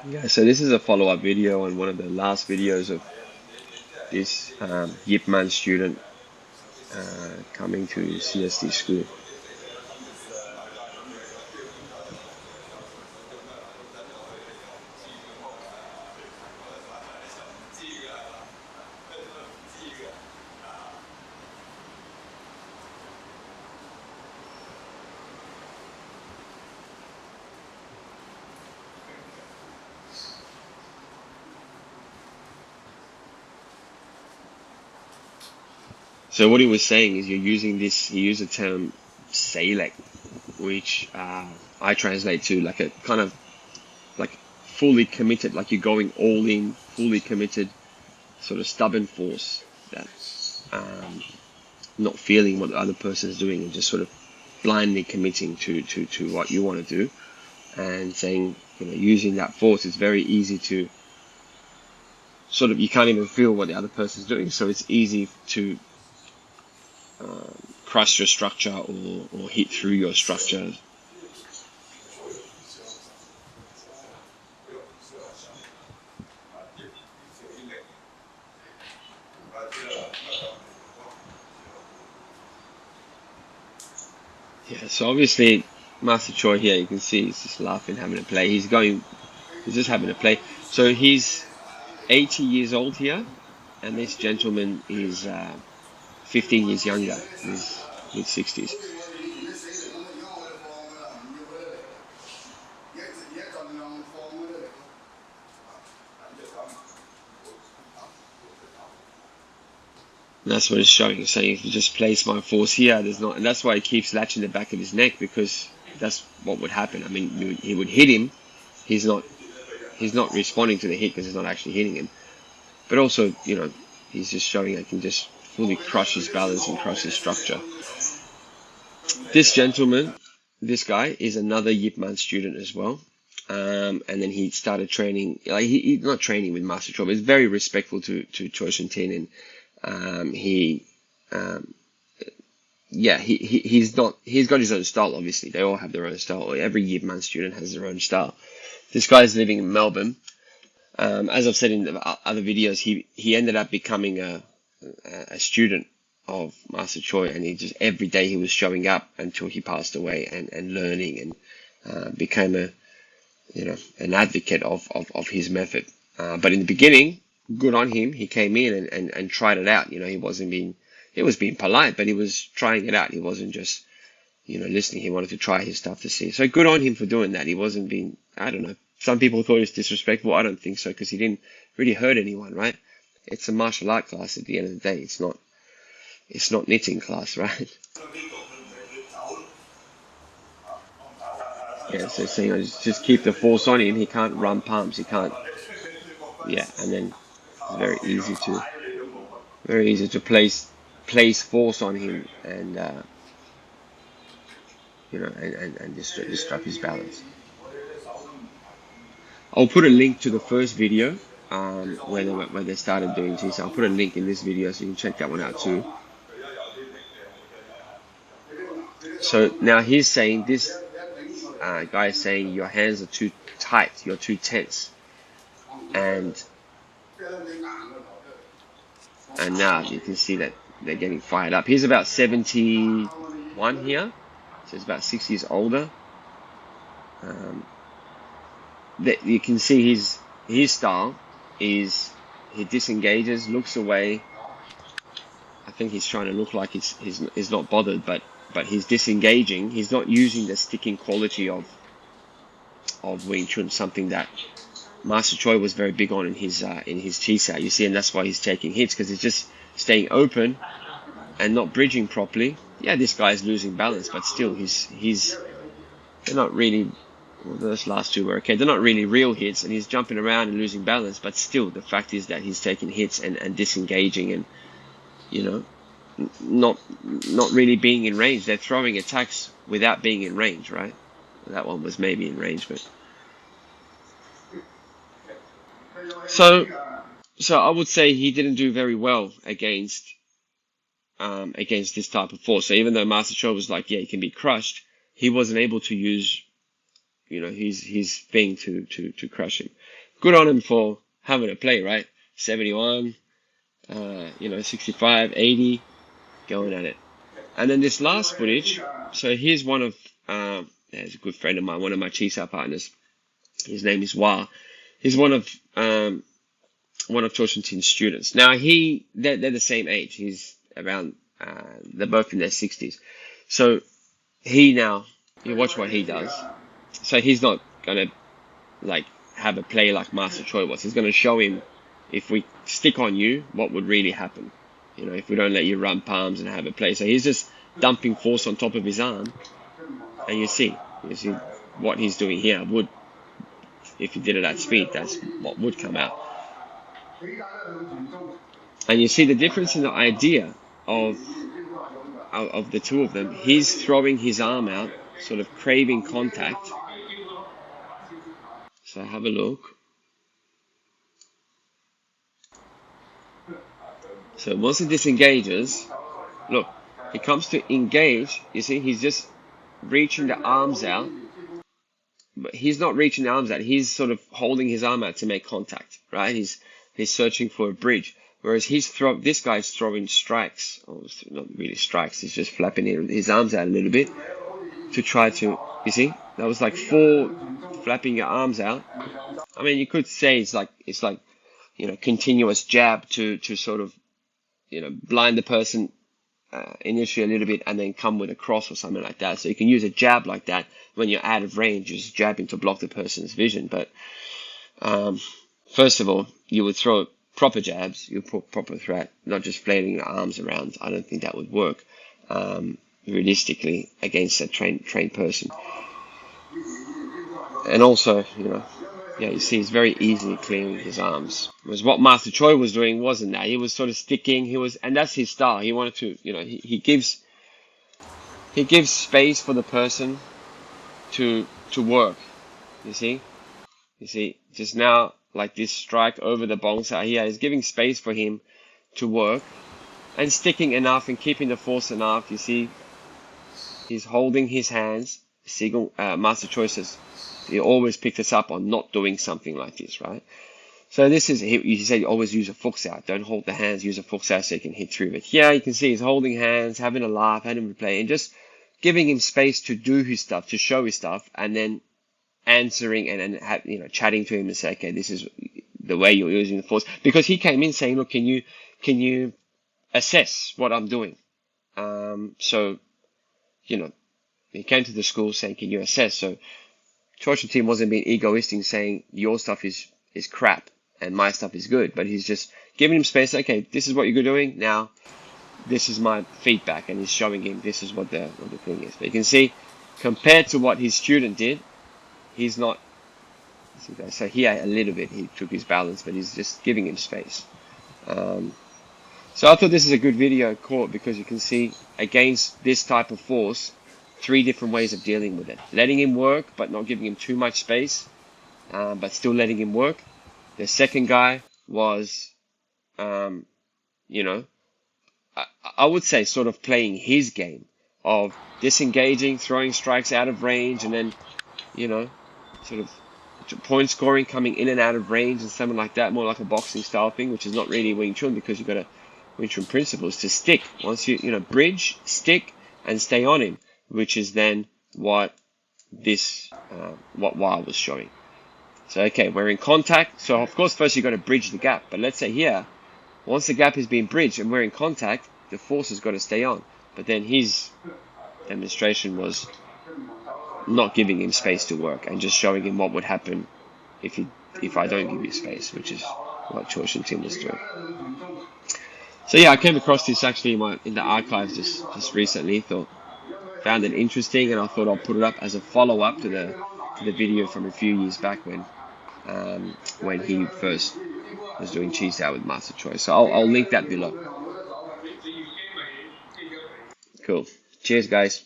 Yeah, so this is a follow-up video on one of the last videos of this Yip Man student coming to CSD school. So what he was saying is you're using this, he used the term Salek, which I translate to like a kind of like fully committed, like you're going all in, fully committed, sort of stubborn force that um, not feeling what the other person is doing and just sort of blindly committing to what you want to do and saying, using that force, it's very easy to sort of, you can't even feel what the other person is doing. So it's easy to crush your structure or hit through your structure. Yeah, so obviously Master Choi here, you can see he's just laughing, having a play. He's just having a play. So he's 80 years old here, and this gentleman is 15 years younger. He's mid 60s. And that's what it's showing. It's saying if you just place my force here, there's not, and that's why he keeps latching the back of his neck because that's what would happen. I mean, he would hit him. He's not, he's not responding to the hit because he's not actually hitting him. But also, he's just showing I can just fully crush his balance and crush his structure. This gentleman, this guy, is another Yip Man student as well. And then he started training, like he's not training with Master Chu, but he's very respectful to Chu Shong Tin, and he, um, yeah, he's not, he's got his own style. Obviously, they all have their own style. Every Yip Man student has their own style. This guy's living in Melbourne. As I've said in the other videos, he ended up becoming a student of Master Choi, and he just every day he was showing up until he passed away and learning and became an advocate of his method. But in the beginning, good on him. He came in and tried it out. He was being polite, but he was trying it out. He wasn't just listening. He wanted to try his stuff to see. So good on him for doing that. He wasn't being, I don't know. Some people thought it was disrespectful. I don't think so because he didn't really hurt anyone, right? It's a martial art class at the end of the day. It's not knitting class, right? Yeah, so saying just keep the force on him. He can't run palms. He can't. Yeah, and then it's very easy to place force on him and and disrupt his balance. I'll put a link to the first video where they started doing Chi Sau. I'll put a link in this video so you can check that one out too. So now he's saying this guy is saying your hands are too tight, you're too tense, and now you can see that they're getting fired up. He's about 71 here, so he's about 6 years older. Um, that you can see his style is he disengages, looks away. I think he's trying to look like he's not bothered, but he's disengaging. He's not using the sticking quality of Wing Chun, something that Master Choi was very big on in his Chi Sau. You see, and that's why he's taking hits because he's just staying open and not bridging properly. Yeah, this guy's losing balance, but still, they're not really. Well, those last two were okay. They're not really real hits, and he's jumping around and losing balance. But still, the fact is that he's taking hits and disengaging, and you know, not not really being in range. They're throwing attacks without being in range, right? That one was maybe in range, but so so I would say he didn't do very well against this type of force. So even though Master Cho was like, yeah, he can be crushed, he wasn't able to use his thing to crush him. Good on him for having a play, right? 71, 65, 80, going at it. And then this last footage, so here's one of, there's a good friend of mine, one of my Chi Sau partners. His name is Wa. He's one of Chu Shong Tin's students. Now they're the same age. He's around, they're both in their 60s. So you watch what he does. So he's not gonna like have a play like Master Chu was. He's gonna show him, if we stick on you, what would really happen. If we don't let you run palms and have a play. So he's just dumping force on top of his arm, and you see what he's doing here would, if he did it at speed, that's what would come out. And you see the difference in the idea of the two of them. He's throwing his arm out, sort of craving contact. So have a look. So once he disengages, look, he comes to engage. You see, he's just reaching the arms out. But he's not reaching the arms out. He's sort of holding his arm out to make contact, right? He's searching for a bridge. Whereas this guy's throwing strikes. Or not really strikes. He's just flapping his arms out a little bit to try to, you see? That was like 4 flapping your arms out. I mean, you could say it's like continuous jab to sort of, blind the person initially a little bit and then come with a cross or something like that. So you can use a jab like that when you're out of range, just jabbing to block the person's vision. But first of all, you would throw proper jabs, you put proper threat, not just flailing your arms around. I don't think that would work realistically against a trained person. And also, you see he's very easily clearing his arms. Whereas what Master Chu was doing wasn't that. He was sort of sticking. And that's his style. He wanted to, he gives space for the person to work. You see, just now, like this strike over the bong side here is giving space for him to work and sticking enough and keeping the force enough. You see, he's holding his hands. Master Chu says, you always pick this up on not doing something like this, right? So this is, you said you always use a fox out. Don't hold the hands, use a fox out so you can hit through it. Yeah, you can see he's holding hands, having a laugh, having him play, and just giving him space to do his stuff, to show his stuff, and then answering and chatting to him and say, okay, this is the way you're using the force. Because he came in saying, look, can you assess what I'm doing? So, he came to the school saying, can you assess? So Chu Shong Tin wasn't being egoistic saying your stuff is crap and my stuff is good, but he's just giving him space. Okay, this is what you're doing now. This is my feedback, and he's showing him this is what the thing is. But you can see, compared to what his student did, he's not. So here a little bit he took his balance, but he's just giving him space. So I thought this is a good video caught because you can see against this type of force, 3 different ways of dealing with it. Letting him work, but not giving him too much space, but still letting him work. The second guy was, I would say sort of playing his game of disengaging, throwing strikes out of range, and then, sort of point scoring, coming in and out of range and something like that, more like a boxing style thing, which is not really Wing Chun because you've got Wing Chun principles to stick. Once you, bridge, stick, and stay on him, which is then what Wa was showing. So, okay, we're in contact. So, of course, first you've got to bridge the gap. But let's say here, once the gap is being bridged and we're in contact, the force has got to stay on. But then his demonstration was not giving him space to work and just showing him what would happen if I don't give you space, which is what Chu Shong Tin was doing. So, yeah, I came across this actually in the archives just recently. Found it interesting, and I thought I'll put it up as a follow-up to the video from a few years back when he first was doing Chi Sau with Master Chu. So I'll link that below. Cool. Cheers, guys.